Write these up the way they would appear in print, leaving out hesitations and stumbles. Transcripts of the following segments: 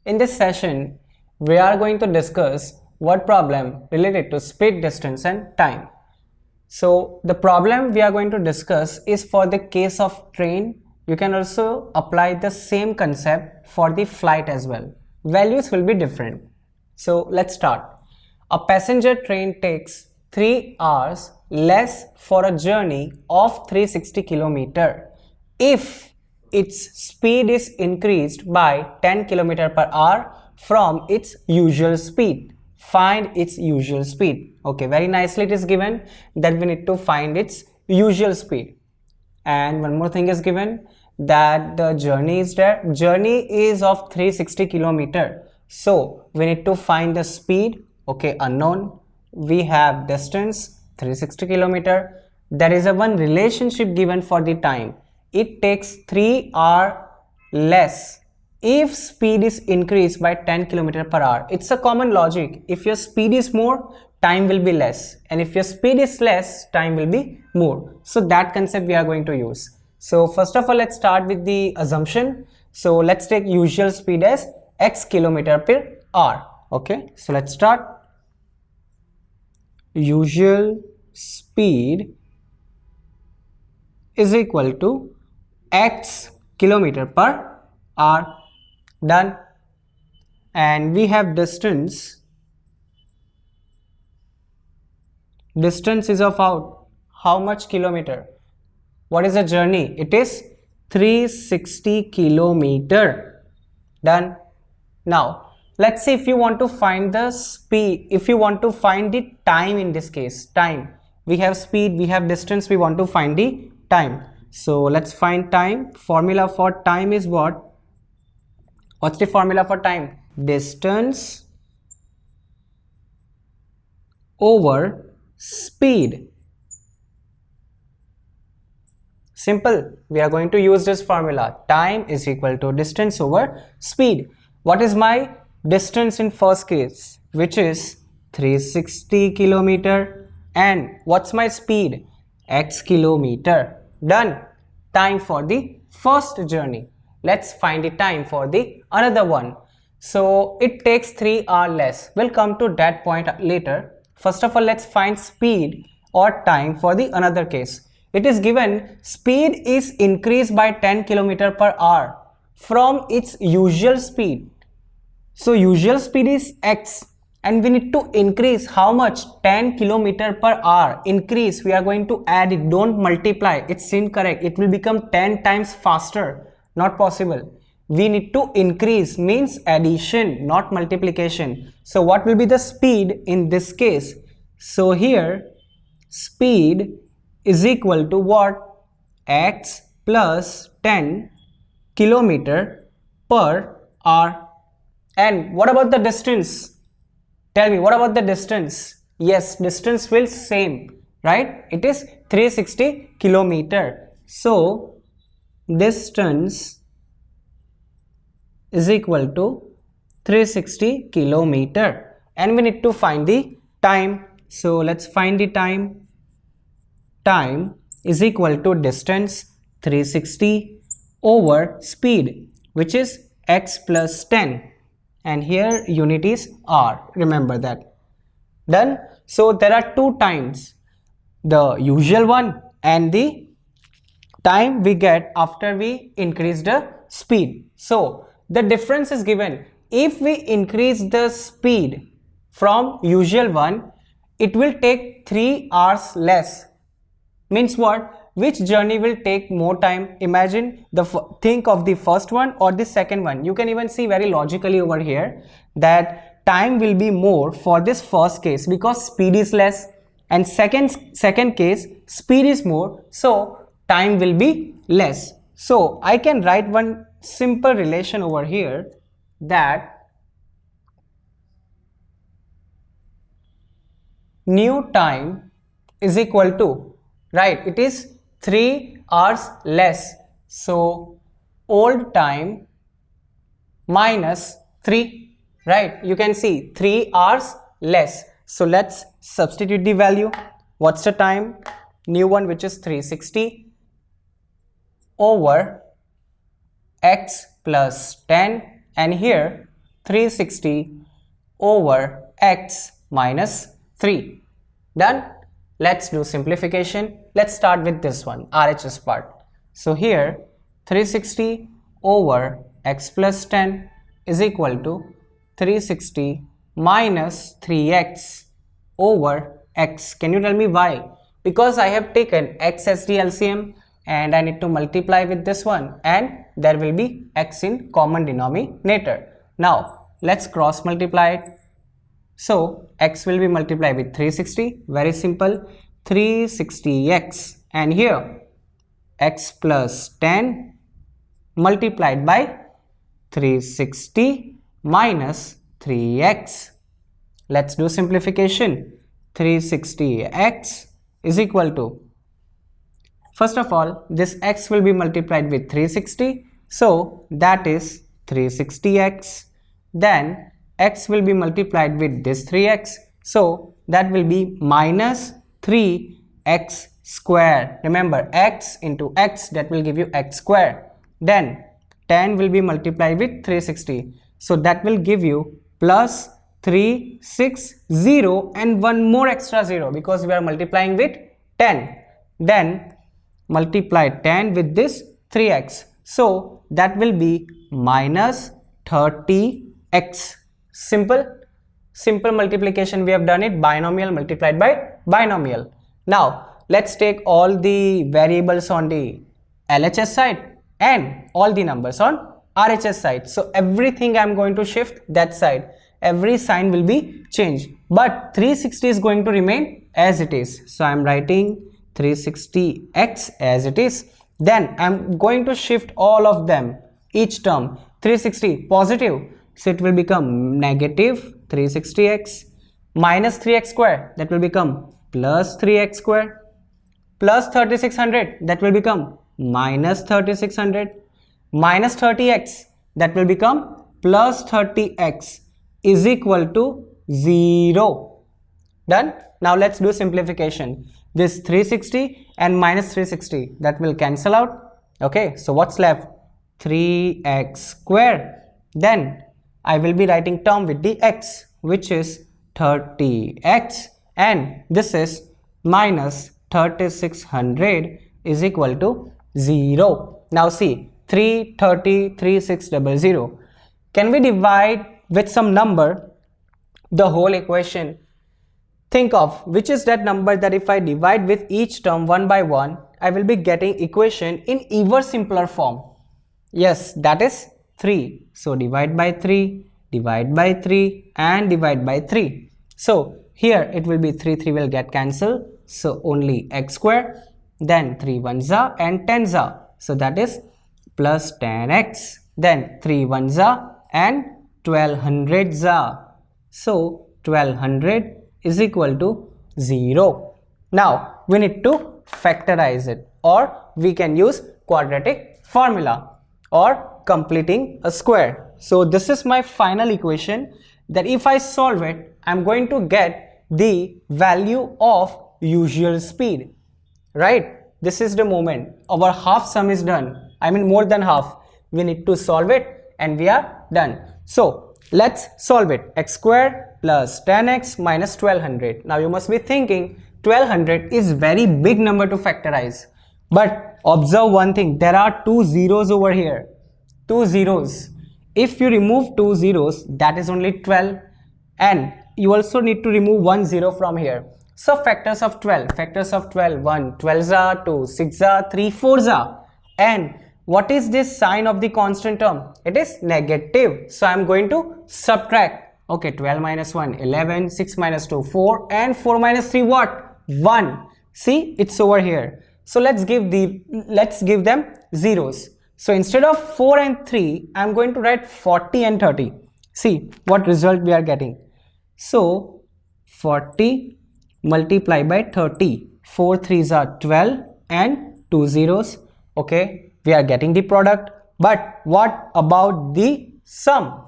In this session, we are going to discuss word problem related to speed, distance and time. So the problem we are going to discuss is for the case of train. You can also apply the same concept for the flight as well. Values will be different. So let's start. A passenger train takes 3 hours less for a journey of 360 km if its speed is increased by 10 km per hour from its usual speed. Find its usual speed. Okay, very nicely it is given that we need to find its usual speed. And one more thing is given that the journey is there. Journey is of 360 km. So we need to find the speed. Okay, unknown. We have distance 360 km. There is a one relationship given for the time. It takes 3 hours less if speed is increased by 10 km per hour. It's a common logic. If your speed is more, time will be less, and if your speed is less, time will be more. So that concept we are going to use. So first of all, let's start with the assumption. So let's take usual speed as x km per hour. Okay, so let's start. Usual speed is equal to x km per hour. Done. And we have distance. Distance is of how much kilometer? What is the journey? It is 360 km. Done. Now let's see if you want to find the speed, if you want to find the time. In this case, time, we have speed, we have distance, we want to find the time. So let's find time. Formula for time is what? What's the formula for time? Distance over speed. Simple. We are going to use this formula. Time is equal to distance over speed. What is my distance in first case? Which is 360 km. And what's my speed? X km. Done. Time for the first journey. Let's find the time for the another one. So it takes 3 hours less. We'll come to that point later. First of all, let's find speed or time for the another case. It is given speed is increased by 10 km per hour from its usual speed. So usual speed is x, and we need to increase how much? 10 km per hour. Increase, we are going to add it, don't multiply, it's incorrect. It will become 10 times faster. Not possible. We need to increase, means addition, not multiplication. So what will be the speed in this case? So here speed is equal to what? X plus 10 km per hour. And what about the distance? Tell me, what about the distance? Yes, distance will same, right? It is 360 km. So distance is equal to 360 km, and we need to find the time. So let's find the time. Time is equal to distance 360 over speed, which is x plus 10, and here unit is r. Remember that. Done. So there are two times, the usual one and the time we get after we increase the speed. So the difference is given. If we increase the speed from usual one, it will take 3 hours less. Means what? Which journey will take more time? Imagine think of the first one or the second one. You can even see very logically over here that time will be more for this first case because speed is less, and second case speed is more, so time will be less. So I can write one simple relation over here that new time is equal to, right, it is 3 hours less. So old time minus 3, right? You can see 3 hours less. So let's substitute the value. What's the time? New one, which is 360 over x plus 10, and here 360 over x minus 3. Done? Let's do simplification. Let's start with this one, RHS part. So here 360 over x plus 10 is equal to 360 minus 3x over x. Can you tell me why? Because I have taken x as the LCM and I need to multiply with this one, and there will be x in common denominator. Now let's cross multiply it. So x will be multiplied with 360, very simple, 360x, and here x plus 10 multiplied by 360 minus 3x. Let's do simplification. 360x is equal to, first of all, this x will be multiplied with 360, so that is 360x. Then x will be multiplied with this 3x, so that will be minus 3x square. Remember, x into x, that will give you x square. Then 10 will be multiplied with 360, so that will give you plus 360 and one more extra 0 because we are multiplying with 10. Then multiply 10 with this 3x, so that will be minus 30x. Simple multiplication we have done it, binomial multiplied by binomial. Now let's take all the variables on the LHS side and all the numbers on RHS side. So everything I am going to shift that side. Every sign will be changed, but 360 is going to remain as it is. So I am writing 360x as it is. Then I am going to shift all of them, each term. 360 positive, so it will become negative 360x, minus 3x square, that will become plus 3x square, plus 3600, that will become minus 3600, minus 30x, that will become plus 30x, is equal to 0. Done? Now let's do simplification. This 360 and minus 360, that will cancel out. Okay, so what's left? 3x square. Then I will be writing term with the x, which is 30x, and this is minus 3600 is equal to 0. Now see, 330, 3600. Can we divide with some number the whole equation? Think of which is that number that if I divide with each term one by one, I will be getting equation in even simpler form. Yes, that is 3. So divide by 3, divide by 3 and divide by 3. So here it will be 3 will get cancelled. So only x square, then 3 1s are and 10s are. So that is plus 10x, then 3 1s are and 1200s are. So 1200 is equal to 0. Now we need to factorize it, or we can use quadratic formula or completing a square. So this is my final equation that if I solve it, I'm going to get the value of usual speed, right? This is the moment our half sum is done. I mean more than half. We need to solve it and we are done. So let's solve it. X square plus 10x minus 1200. Now you must be thinking 1200 is very big number to factorize. But observe one thing, there are two zeros over here. Two zeros. If you remove two zeros, that is only 12, and you also need to remove one zero from here. So factors of 12, 1, 12s are, 2, 6s are, 3, 4s are. And what is this sign of the constant term? It is negative. So I am going to subtract. Okay, 12 minus 1, 11, 6 minus 2, 4, and 4 minus 3, what? 1. See, it's over here. So let's give them zeros. So instead of 4 and 3, I am going to write 40 and 30. See what result we are getting. So 40 multiplied by 30. 4 3s are 12 and 2 zeros. Okay, we are getting the product. But what about the sum?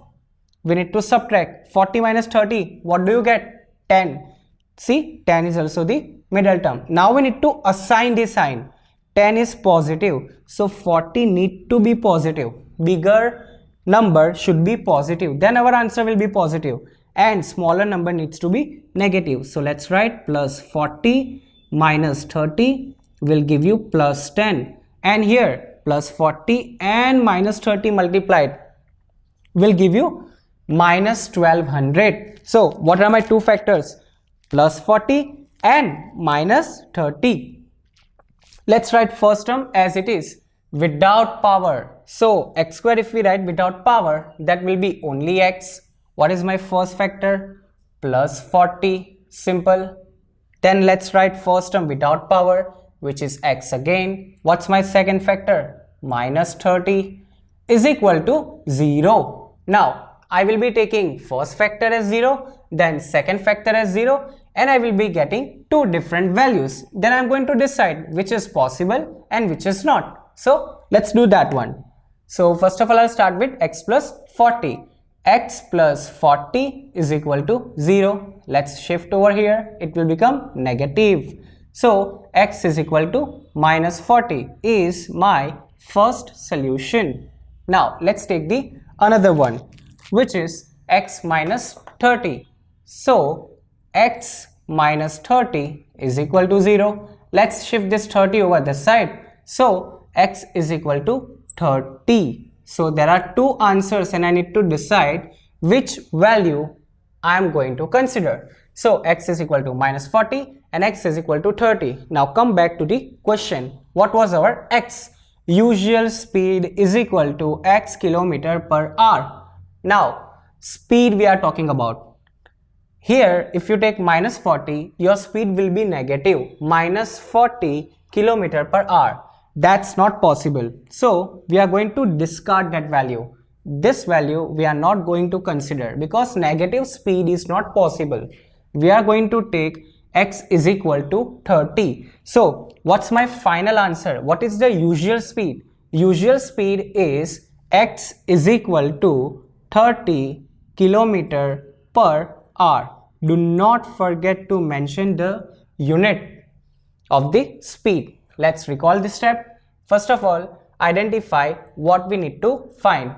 We need to subtract 40 minus 30. What do you get? 10. See, 10 is also the middle term. Now we need to assign the sign. 10 is positive, so 40 need to be positive, bigger number should be positive, then our answer will be positive, and smaller number needs to be negative. So let's write plus 40 minus 30 will give you plus 10, and here plus 40 and minus 30 multiplied will give you minus 1200. So what are my two factors? Plus 40 and minus 30. Let's write first term as it is without power. So x square, if we write without power, that will be only x. What is my first factor? Plus 40. Simple. Then let's write first term without power, which is x again. What's my second factor? Minus 30 is equal to 0. Now I will be taking first factor as 0, then second factor as 0, and I will be getting two different values. Then I am going to decide which is possible and which is not. So let's do that one. So first of all, I'll start with x plus 40. X plus 40 is equal to 0. Let's shift over here. It will become negative. So x is equal to minus 40 is my first solution. Now let's take the another one, which is x minus 30. So x minus 30 is equal to 0. Let's shift this 30 over this side. So x is equal to 30. So there are two answers and I need to decide which value I am going to consider. So x is equal to minus 40 and x is equal to 30. Now come back to the question. What was our x? Usual speed is equal to x kilometer per hour. Now speed we are talking about. Here if you take minus 40, your speed will be negative, minus 40 kilometer per hour. That's not possible. So we are going to discard that value. This value we are not going to consider because negative speed is not possible. We are going to take x is equal to 30. So what's my final answer? What is the usual speed? Usual speed is x is equal to 30 kilometer per hour. Do not forget to mention the unit of the speed. Let's recall this step. First of all, identify what we need to find.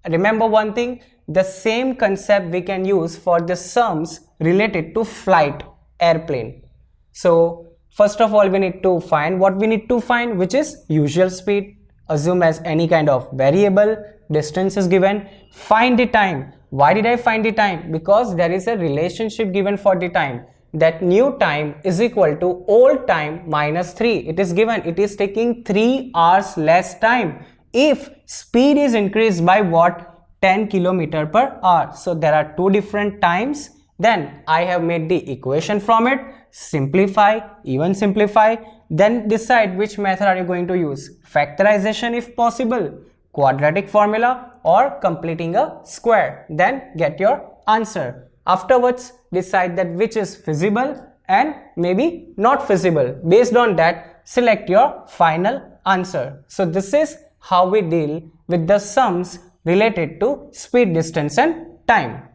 Remember one thing, the same concept we can use for the sums related to flight, airplane. So first of all, we need to find what we need to find, which is usual speed. Assume as any kind of variable, distance is given. Find the time. Why did I find the time? Because there is a relationship given for the time. That new time is equal to old time minus 3. It is given, it is taking 3 hours less time. If speed is increased by what? 10 kilometer per hour. So there are two different times. Then I have made the equation from it. Simplify, even simplify. Then decide which method are you going to use. Factorization if possible, quadratic formula, or completing a square. Then get your answer. Afterwards, decide that which is feasible and maybe not feasible. Based on that, select your final answer. So this is how we deal with the sums related to speed, distance and time.